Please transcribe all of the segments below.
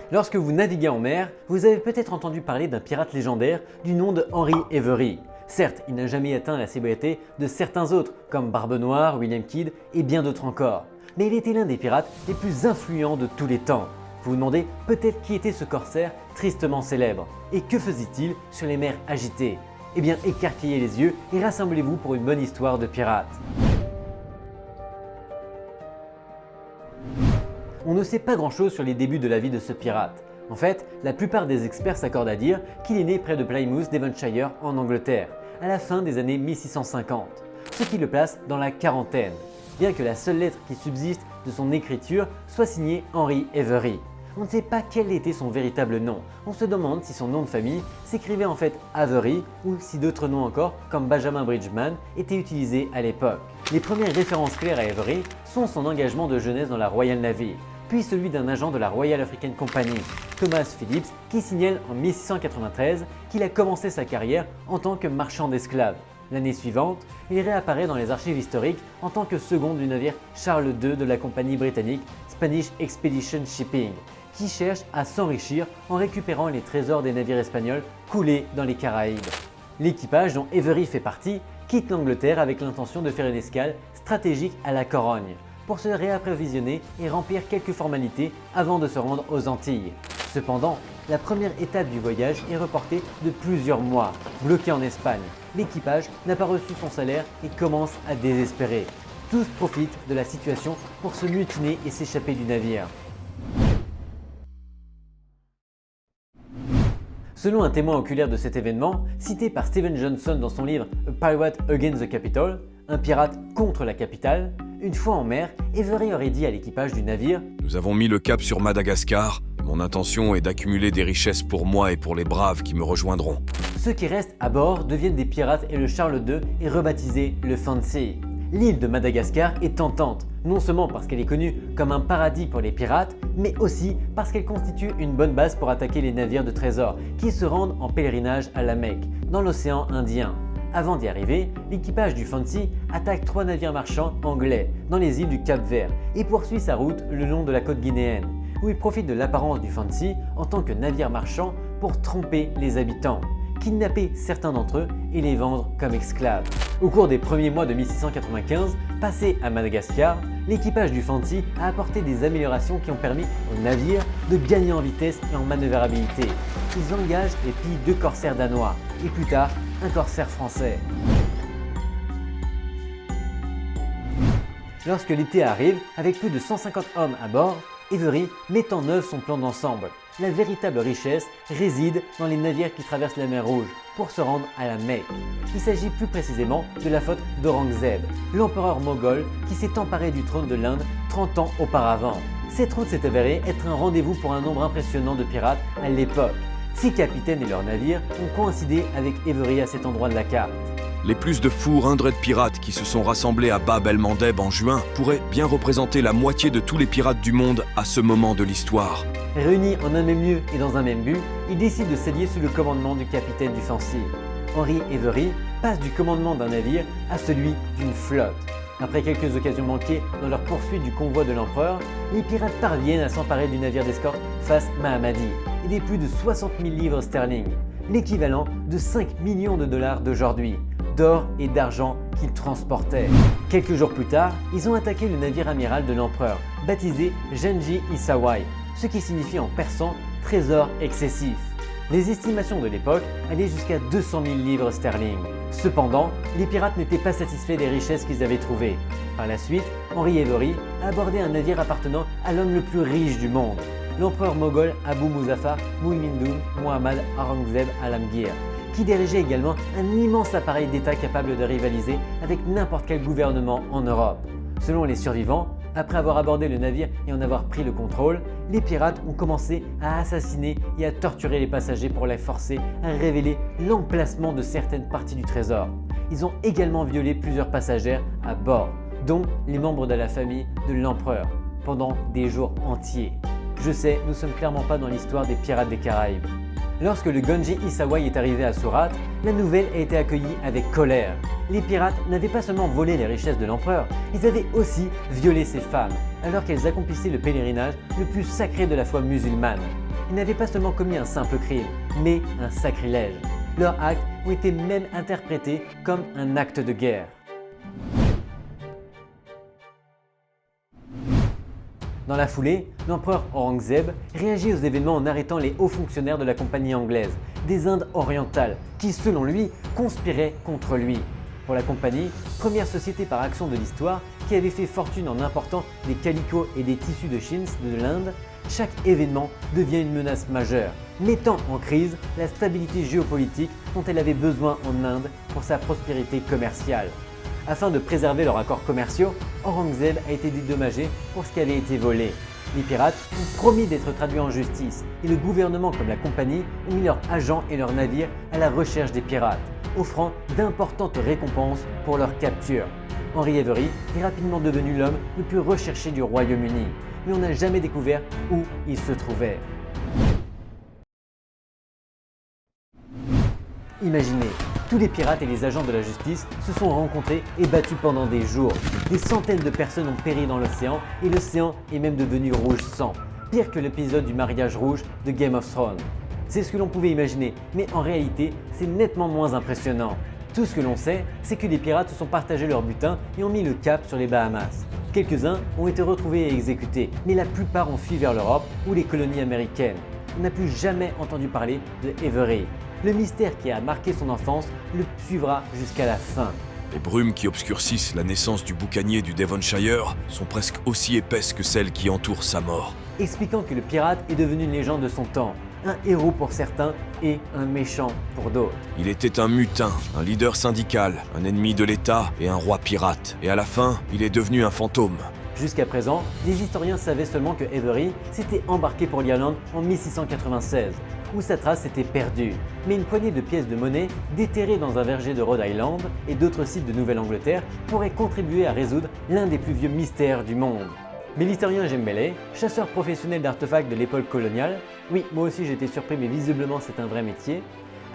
Lorsque vous naviguez en mer, vous avez peut-être entendu parler d'un pirate légendaire du nom de Henry Avery. Certes, il n'a jamais atteint la célébrité de certains autres, comme Barbe Noire, William Kidd et bien d'autres encore. Mais il était l'un des pirates les plus influents de tous les temps. Vous vous demandez peut-être qui était ce corsaire tristement célèbre et que faisait-il sur les mers agitées? Eh bien, écarquillez les yeux et rassemblez-vous pour une bonne histoire de pirate. On ne sait pas grand-chose sur les débuts de la vie de ce pirate. En fait, la plupart des experts s'accordent à dire qu'il est né près de Plymouth, Devonshire, en Angleterre, à la fin des années 1650, ce qui le place dans la quarantaine, bien que la seule lettre qui subsiste de son écriture soit signée Henry Avery. On ne sait pas quel était son véritable nom. On se demande si son nom de famille s'écrivait en fait Avery ou si d'autres noms encore, comme Benjamin Bridgman, étaient utilisés à l'époque. Les premières références claires à Avery sont son engagement de jeunesse dans la Royal Navy, puis celui d'un agent de la Royal African Company, Thomas Phillips, qui signale en 1693 qu'il a commencé sa carrière en tant que marchand d'esclaves. L'année suivante, il réapparaît dans les archives historiques en tant que second du navire Charles II de la compagnie britannique Spanish Expedition Shipping, qui cherche à s'enrichir en récupérant les trésors des navires espagnols coulés dans les Caraïbes. L'équipage dont Avery fait partie quitte l'Angleterre avec l'intention de faire une escale stratégique à la Corogne, pour se réapprovisionner et remplir quelques formalités avant de se rendre aux Antilles. Cependant, la première étape du voyage est reportée de plusieurs mois. Bloqué en Espagne, l'équipage n'a pas reçu son salaire et commence à désespérer. Tous profitent de la situation pour se mutiner et s'échapper du navire. Selon un témoin oculaire de cet événement, cité par Steven Johnson dans son livre A Pirate Against the Capital, un pirate contre la capitale, une fois en mer, Avery aurait dit à l'équipage du navire « Nous avons mis le cap sur Madagascar. Mon intention est d'accumuler des richesses pour moi et pour les braves qui me rejoindront. » Ceux qui restent à bord deviennent des pirates et le Charles II est rebaptisé le Fancy. L'île de Madagascar est tentante, non seulement parce qu'elle est connue comme un paradis pour les pirates, mais aussi parce qu'elle constitue une bonne base pour attaquer les navires de trésor qui se rendent en pèlerinage à la Mecque, dans l'océan Indien. Avant d'y arriver, l'équipage du Fancy attaque 3 navires marchands anglais dans les îles du Cap-Vert et poursuit sa route le long de la côte guinéenne, où il profite de l'apparence du Fancy en tant que navire marchand pour tromper les habitants, kidnapper certains d'entre eux et les vendre comme esclaves. Au cours des premiers mois de 1695, passé à Madagascar, l'équipage du Fancy a apporté des améliorations qui ont permis au navire de gagner en vitesse et en manœuvrabilité. Ils engagent et pillent 2 corsaires danois et plus tard un corsaire français. Lorsque l'été arrive, avec plus de 150 hommes à bord, Avery met en œuvre son plan d'ensemble. La véritable richesse réside dans les navires qui traversent la mer Rouge pour se rendre à la Mecque. Il s'agit plus précisément de la flotte d'Aurangzeb, l'empereur moghol qui s'est emparé du trône de l'Inde 30 ans auparavant. Cette route s'est avérée être un rendez-vous pour un nombre impressionnant de pirates à l'époque. 6 capitaines et leurs navires ont coïncidé avec Avery à cet endroit de la carte. Les plus de 400 pirates qui se sont rassemblés à Bab el-Mandeb en juin pourraient bien représenter la moitié de tous les pirates du monde à ce moment de l'histoire. Réunis en un même lieu et dans un même but, ils décident de s'allier sous le commandement du capitaine du Fancy. Henry Avery passe du commandement d'un navire à celui d'une flotte. Après quelques occasions manquées dans leur poursuite du convoi de l'empereur, les pirates parviennent à s'emparer du navire d'escorte Fas Mahamadi et des plus de 60 000 livres sterling, l'équivalent de 5 millions de dollars d'aujourd'hui, d'or et d'argent qu'ils transportaient. Quelques jours plus tard, ils ont attaqué le navire amiral de l'empereur, baptisé Genji Isawai, ce qui signifie en persan « trésor excessif ». Les estimations de l'époque allaient jusqu'à 200 000 livres sterling. Cependant, les pirates n'étaient pas satisfaits des richesses qu'ils avaient trouvées. Par la suite, Henry Avery a abordé un navire appartenant à l'homme le plus riche du monde, l'empereur moghol Abu Muzaffar Mu'minun Muhammad Aurangzeb Alamgir, qui dirigeait également un immense appareil d'État capable de rivaliser avec n'importe quel gouvernement en Europe. Selon les survivants, après avoir abordé le navire et en avoir pris le contrôle, les pirates ont commencé à assassiner et à torturer les passagers pour les forcer à révéler l'emplacement de certaines parties du trésor. Ils ont également violé plusieurs passagères à bord, dont les membres de la famille de l'empereur, pendant des jours entiers. Je sais, nous ne sommes clairement pas dans l'histoire des pirates des Caraïbes. Lorsque le Genji Isawai est arrivé à Surat, la nouvelle a été accueillie avec colère. Les pirates n'avaient pas seulement volé les richesses de l'empereur, ils avaient aussi violé ses femmes, alors qu'elles accomplissaient le pèlerinage le plus sacré de la foi musulmane. ils n'avaient pas seulement commis un simple crime, mais un sacrilège. Leurs actes ont été même interprétés comme un acte de guerre. Dans la foulée, l'empereur Aurangzeb réagit aux événements en arrêtant les hauts fonctionnaires de la compagnie anglaise des Indes orientales qui, selon lui, conspiraient contre lui. Pour la compagnie, première société par action de l'histoire qui avait fait fortune en important des calicots et des tissus de chine de l'Inde, chaque événement devient une menace majeure, mettant en crise la stabilité géopolitique dont elle avait besoin en Inde pour sa prospérité commerciale. Afin de préserver leurs accords commerciaux, Aurangzeb a été dédommagé pour ce qui avait été volé. Les pirates ont promis d'être traduits en justice et le gouvernement comme la compagnie ont mis leurs agents et leurs navires à la recherche des pirates, offrant d'importantes récompenses pour leur capture. Henry Avery est rapidement devenu l'homme le plus recherché du Royaume-Uni, mais on n'a jamais découvert où il se trouvait. Imaginez, tous les pirates et les agents de la justice se sont rencontrés et battus pendant des jours. Des centaines de personnes ont péri dans l'océan et l'océan est même devenu rouge sang, pire que l'épisode du mariage rouge de Game of Thrones. C'est ce que l'on pouvait imaginer, mais en réalité, c'est nettement moins impressionnant. Tout ce que l'on sait, c'est que les pirates se sont partagés leur butin et ont mis le cap sur les Bahamas. Quelques-uns ont été retrouvés et exécutés, mais la plupart ont fui vers l'Europe ou les colonies américaines. On n'a plus jamais entendu parler de Avery. Le mystère qui a marqué son enfance le suivra jusqu'à la fin. Les brumes qui obscurcissent la naissance du boucanier du Devonshire sont presque aussi épaisses que celles qui entourent sa mort. Expliquant que le pirate est devenu une légende de son temps, un héros pour certains et un méchant pour d'autres. Il était un mutin, un leader syndical, un ennemi de l'État et un roi pirate. Et à la fin, il est devenu un fantôme. Jusqu'à présent, les historiens savaient seulement que Avery s'était embarqué pour l'Irlande en 1696, où sa trace s'était perdue. Mais une poignée de pièces de monnaie déterrées dans un verger de Rhode Island et d'autres sites de Nouvelle-Angleterre pourraient contribuer à résoudre l'un des plus vieux mystères du monde. Mais l'historien Jim Bailey, chasseur professionnel d'artefacts de l'époque coloniale, oui, moi aussi j'étais surpris mais visiblement c'est un vrai métier,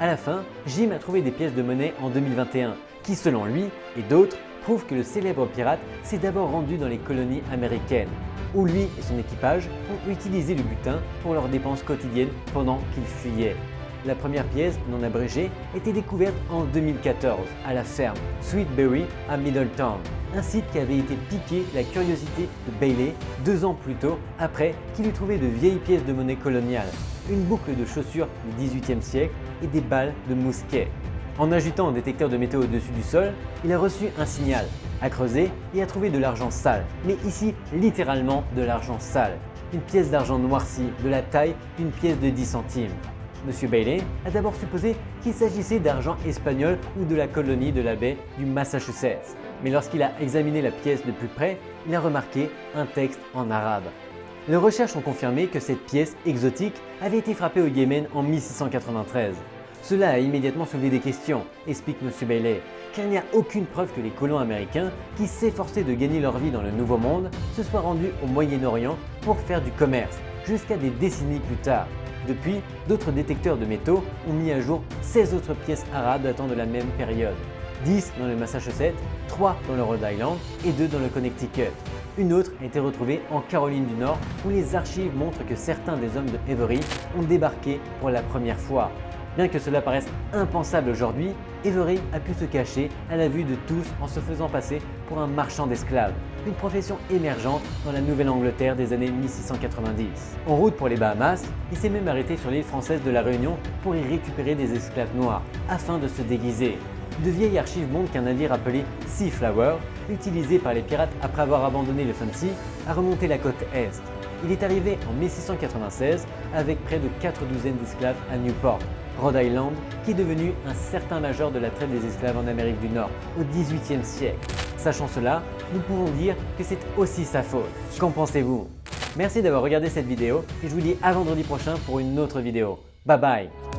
à la fin, Jim a trouvé des pièces de monnaie en 2021 qui, selon lui et d'autres, prouvent que le célèbre pirate s'est d'abord rendu dans les colonies américaines, où lui et son équipage ont utilisé le butin pour leurs dépenses quotidiennes pendant qu'ils fuyaient. La première pièce, non abrégée, était découverte en 2014 à la ferme Sweetberry à Middletown, un site qui avait été piqué la curiosité de Bailey 2 ans plus tôt après qu'il eut trouvé de vieilles pièces de monnaie coloniale, une boucle de chaussures du XVIIIe siècle et des balles de mousquet. En ajoutant un détecteur de métaux au-dessus du sol, il a reçu un signal, a creusé et a trouvé de l'argent sale, mais ici littéralement de l'argent sale, une pièce d'argent noircie de la taille d'une pièce de 10 centimes. Monsieur Bailey a d'abord supposé qu'il s'agissait d'argent espagnol ou de la colonie de la baie du Massachusetts, mais lorsqu'il a examiné la pièce de plus près, il a remarqué un texte en arabe. Les recherches ont confirmé que cette pièce exotique avait été frappée au Yémen en 1693. Cela a immédiatement soulevé des questions, explique M. Bailey, car il n'y a aucune preuve que les colons américains qui s'efforçaient de gagner leur vie dans le Nouveau Monde se soient rendus au Moyen-Orient pour faire du commerce, jusqu'à des décennies plus tard. Depuis, d'autres détecteurs de métaux ont mis à jour 16 autres pièces arabes datant de la même période. 10 dans le Massachusetts, 3 dans le Rhode Island et 2 dans le Connecticut. Une autre a été retrouvée en Caroline du Nord où les archives montrent que certains des hommes de Avery ont débarqué pour la première fois. Bien que cela paraisse impensable aujourd'hui, Avery a pu se cacher à la vue de tous en se faisant passer pour un marchand d'esclaves, une profession émergente dans la Nouvelle-Angleterre des années 1690. En route pour les Bahamas, il s'est même arrêté sur l'île française de la Réunion pour y récupérer des esclaves noirs afin de se déguiser. De vieilles archives montrent qu'un navire appelé Sea Flower, utilisé par les pirates après avoir abandonné le Fancy, a remonté la côte est. Il est arrivé en 1696 avec près de 4 douzaines d'esclaves à Newport, Rhode Island, qui est devenu un certain major de la traite des esclaves en Amérique du Nord au XVIIIe siècle. Sachant cela, nous pouvons dire que c'est aussi sa faute. Qu'en pensez-vous? Merci d'avoir regardé cette vidéo et je vous dis à vendredi prochain pour une autre vidéo. Bye bye!